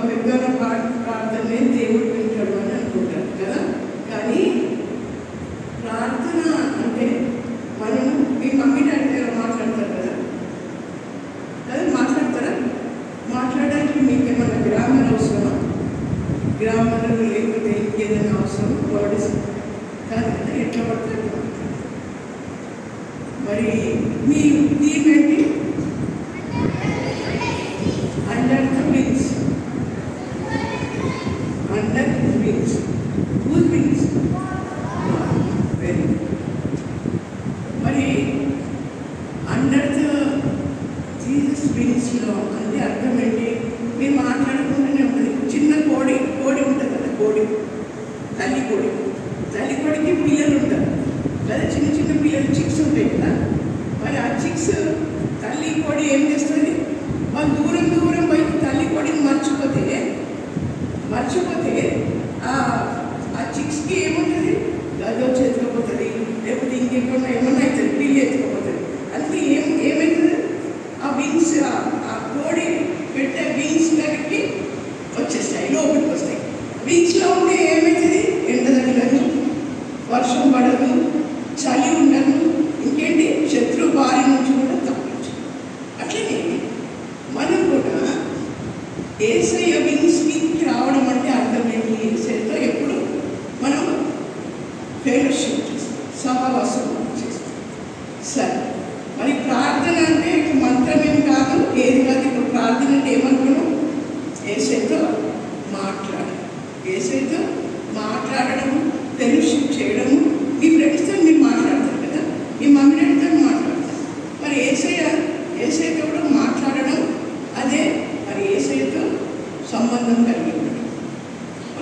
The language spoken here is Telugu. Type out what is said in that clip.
పెద్దల ప్రార్థనే దేవుడు వింటాడు అని అనుకుంటారు కదా. కానీ ప్రార్థన అంటే మనం మీ మమ్మీ డాడీ దగ్గర మాట్లాడతారు కదా, అదే మాట్లాడతారా? మాట్లాడడానికి మీకేమన్నా గ్రామర్ అవసరమా? గ్రామర్ లేకపోతే ఇంకేదైనా అవసరం? వర్డ్స్ కాదు కదా, ఎట్లా పడతారు. మరి మీ థీమ్ ఏంటి? Under the wings. Under the wings. Whose wings? Very good. మరి అండర్ ద జీసస్ వింగ్స్లో అంటే అర్థం ఏంటి? మీరు మాట్లాడకుండానే ఉంటుంది. చిన్న కోడి ఉంటుంది కదా, తల్లి కోడికి పిల్లలు ఉంటారు కదా, చిన్న చిన్న పిల్లలు చిక్స్ ఉంటాయి కదా. మరి ఆ చిక్స్ తల్లి కోడి ఏం చేస్తుంది? వాళ్ళు దూరం పోయి తల్లి కోడిని మర్చిపోతే ఆ చిక్స్కి ఏముంటుంది? గదో ఎత్తుకపోతుంది, లేకపోతే ఇంకెక్కడన్నా ఏమన్నా అవుతుంది, పిల్లి ఎత్తుకపోతుంది. అందుకే ఏమవుతుంది? ఆ వింగ్స్, ఆ కోడి పెట్టే వింగ్స్ దగ్గరికి వచ్చేస్తాయి, లోపలికి వస్తాయి. వింగ్స్లో ఉంటే ఏమవుతుంది? ఎండ తగలదు, వర్షం పడదు, చలి ఉండదు, ఇంకేంటి శత్రు బారి నుంచి కూడా తప్పచ్చు. అట్లనే మనం కూడా యేసయ్య వింగ్స్ మీదకి రావడం అంటే అర్థం ఏంటి? యేసయ్యతో ఎప్పుడు మనం ఫెలోషిప్ చేస్తాం, సహవాసం చేస్తాం. సరే, మరి ప్రార్థన అంటే మంత్రం ఏం కాదు, ఏది కాదు. ఇప్పుడు ప్రార్థన అంటే ఏమనుకున్నాం? యేసయ్యతో మాట్లాడడం, ఫెలోషిప్ చేయడము. మీ ఫ్రెండ్స్తో మీరు మాట్లాడతారు కదా, మీ మమ్మీ డాడీతో మాట్లాడతారు. మరి యేసయ్యతో కూడా మాట్లాడడం, అదే మరి యేసయ్యతో సంబంధం కలిగి